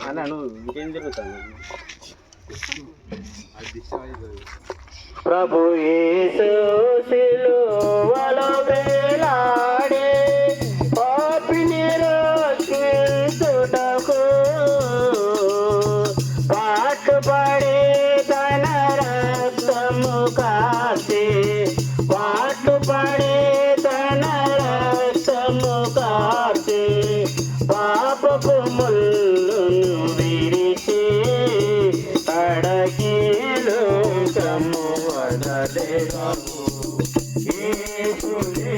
అన్న నువ్వు ఇంకేం జరుగుతాను ప్రభు యేసు సిలువలో వేలాడే పాపిని రక్షించుటకు పాటుపడి తన రక్తము కాచి పాటుపడి తన రక్తము కాచి పాపపు ముల్లును విరిచి అడగిలో కము వదలేవు యేసునే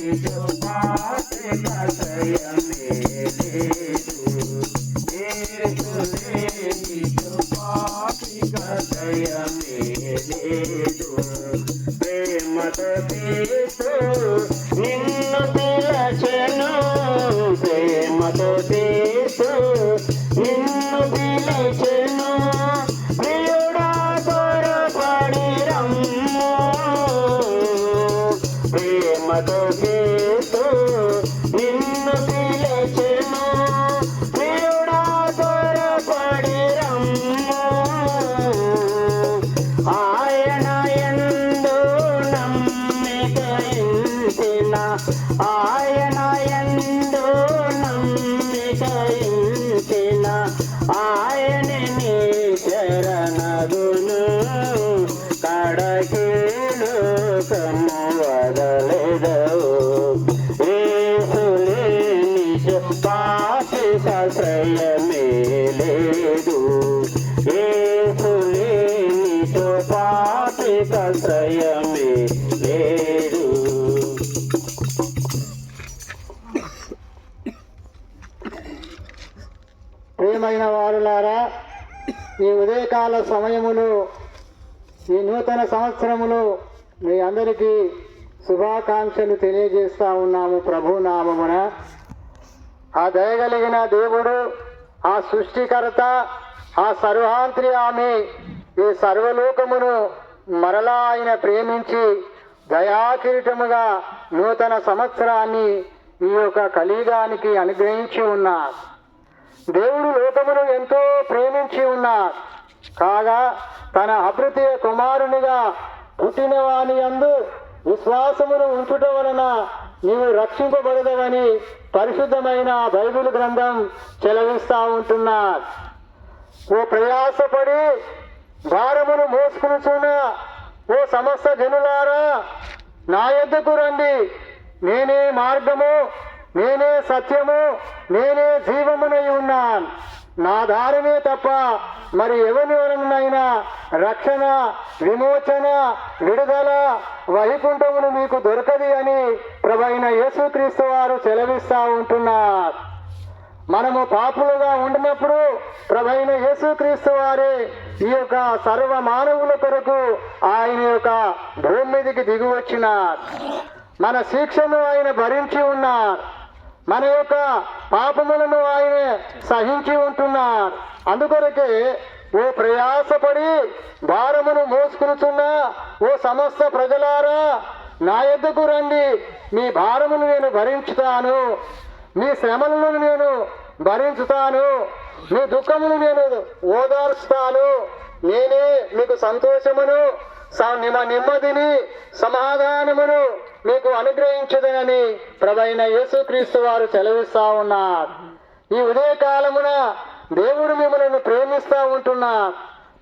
నిజ పాపకయమే లేదు యేసునే నిజ పాపకయమే లేదు ప్రేమతో తీసు నిన్ను పిలచెను ప్రేమతో తీసు నిన్ను పిలచెను ప్రియుడా త్వరపడి రమ్ము ప్రేమతో తీసు నిన్ను పిలచెను ప్రియుడా త్వరపడి రమ్ము ఆయన యందు నమ్మిక ఉంచిన ఆయన యందు నమ్మిక ఉంచిన ఆయన నీ శరణగును కడకీలు కమ్ము వదలెదవు యేసులే నిజ పాపికాశ్రయమే లేదు యేసులే నిజ పాపికాశ్రయమే లేదు. ప్రియమైన వారులారా, ఈ ఉదయకాల సమయములు ఈ నూతన సంవత్సరములు మీ అందరికీ శుభాకాంక్షలు తెలియజేస్తా ఉన్నాము ప్రభునామమున. ఆ దయగలిగిన దేవుడు, ఆ సృష్టికర్త, ఆ సర్వాంతర్యామి ఈ సర్వలోకమును మరలా ఆయన ప్రేమించి దయాకిరీటముగా నూతన సంవత్సరాన్ని ఈ యొక్క కలియుగానికి అనుగ్రహించి ఉన్నారు. దేవుడు లోకమును ఎంతో ప్రేమించి ఉన్నారు కాగా తన అద్వితీయ కుమారునిగా పుట్టిన వాని యందు విశ్వాసమును ఉంచుట వలన నీవు రక్షింపబడదవని పరిశుద్ధమైన బైబిల్ గ్రంథం చెలవిస్తా ఉంటున్నారు. ఓ ప్రయాసపడి భారమును మోసుకునిచున్న ఓ సమస్త జనులారా, నా యొద్దకు రండి, నేనే మార్గము, నేనే సత్యము, నేనే జీవమునై ఉన్నాను. నా దారినే తప్ప మరి ఎవరి వలనైనా రక్షణ, విమోచన, విడుదల, వైకుంఠమును మీకు దొరకది అని ప్రభువైన యేసుక్రీస్తు వారు సెలవిస్తా ఉంటున్నారు. మనము పాపులుగా ఉండినప్పుడు ప్రభువైన యేసుక్రీస్తు వారే ఈ యొక్క సర్వ మానవుల కొరకు ఆయన యొక్క భూమి మీదకి దిగి వచ్చినారు. మన శిక్షను ఆయన భరించి ఉన్నారు. మన యొక్క పాపములను ఆయన సహించి ఉంటున్నారు. అందుకొరకే ఓ ప్రయాసపడి భారమును మోసుకునుచున్న ఓ సమస్త ప్రజలారా, నా యొద్దకు రండి, మీ భారమును నేను భరించుతాను, మీ శ్రమలను నేను భరించుతాను, మీ దుఃఖమును నేను ఓదార్చుతాను, నేనే మీకు సంతోషమును, నెమ్మదిని, సమాధానమును మీకు అనుగ్రహించదనని ప్రభువైన యేసుక్రీస్తు వారు సెలవిస్తా ఉన్నారు. ఈ ఉదయకాలమున దేవుడు మిమ్మల్ని ప్రేమిస్తూ ఉంటున్నారు.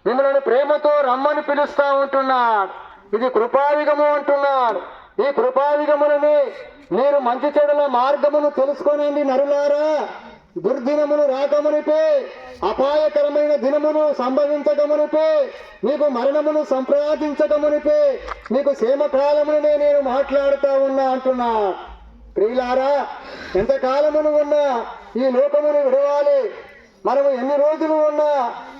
మిమ్మల్ని ప్రేమతో రమ్మని పిలుస్తూ ఉంటున్నారు. ఇది కృపాయుగము అంటున్నారు. ఈ కృపాయుగములని మీరు మంచి చెడుల మార్గమును తెలుసుకోనండి నరులారా. దుర్దినమును రాకమునిపే, అపాయకరమైన దినమును సంభవించకమునిపే, మీకు మరణమును సంప్రార్థించకమునిపే, మీకు క్షేమకాలమునే నేను మాట్లాడుతూ ఉన్నా అంటున్నా. ప్రియులారా, ఎంతకాలమును ఉన్నా ఈ లోకమును విడవాలి. మనము ఎన్ని రోజులు ఉన్నా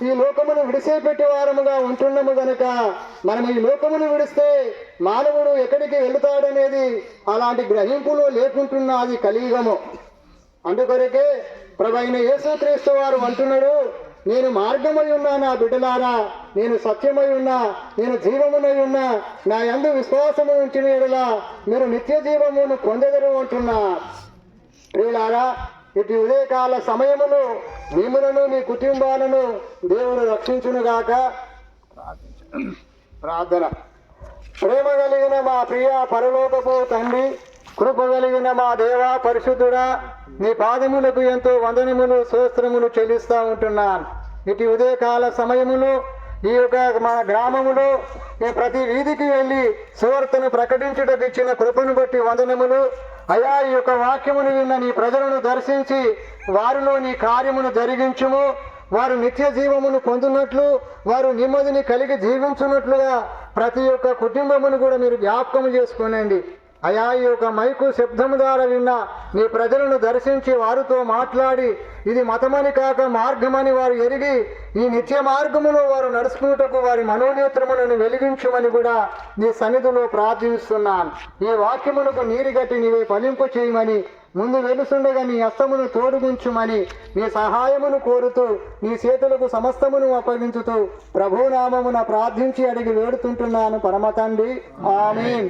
ఈ లోకమును విడిసేపెట్టే వారముగా ఉంటున్నాము గనక మనం ఈ లోకమును విడిస్తే మానవుడు ఎక్కడికి వెళుతాడనేది అలాంటి గ్రహింపులో లేకుంటున్నది కలియుగము. అందుకొరకే ప్రభువైన యేసుక్రీస్తు వారు అంటున్నాడు, నేను మార్గమై ఉన్నా నా బిడ్డలారా, నేను సత్యమై ఉన్నా, నేను జీవమునై ఉన్నా, నా యందు విశ్వాసము ఉంచిన యెడల మీరు నిత్య జీవమును పొందెదరు అంటున్నా. ప్రియులారా, ఇటు ఉదయకాల సమయమును మిమ్ములను మీ కుటుంబాలను దేవుడు రక్షించునుగాక. ప్రార్థన. ప్రేమ కలిగిన మా ప్రియ పరలోకపు తండ్రి, కృప కలిగిన మా దేవా పరిశుద్ధుడా, నీ పాదములకు ఎంతో వందనములు స్తోత్రములు చెల్లిస్తూ ఉంటున్నాను. ఇటు ఉదయకాల సమయములు ఈ యొక్క మా గ్రామములో ప్రతి వీధికి వెళ్ళి సువార్తను ప్రకటించుటకు ఇచ్చిన కృపను బట్టి వందనములు. అయా, ఈ యొక్క వాక్యమును విన్న నీ ప్రజలను దర్శించి వారిలో నీ కార్యమును జరిగించుము. వారు నిత్య జీవమును పొందినట్లు, వారు నెమ్మదిని కలిగి జీవించున్నట్లుగా ప్రతి ఒక్క కుటుంబమును కూడా మీరు జ్ఞాపకం చేసుకోనండి. అయా, ఈ యొక్క మైకు శబ్దము ద్వారా విన్న నీ ప్రజలను దర్శించి వారితో మాట్లాడి ఇది మతమని కాక మార్గమని వారు ఎరిగి ఈ నిత్య మార్గములో వారు నడుచుకున్నటకు వారి మనోనేత్రములను వెలిగించమని కూడా నీ సన్నిధిలో ప్రార్థిస్తున్నాను. ఈ వాక్యమునకు నీరుగట్టి నీవే ఫలింపు చేయమని, ముందు వెలుసుండగా నీ హస్తమును తోడుగుంచుమని నీ సహాయమును కోరుతూ నీ చేతులకు సమస్తమును అప్పగించుతూ ప్రభునామమున ప్రార్థించి అడిగి వేడుతుంటున్నాను పరమ తండ్రి. ఆమేన్.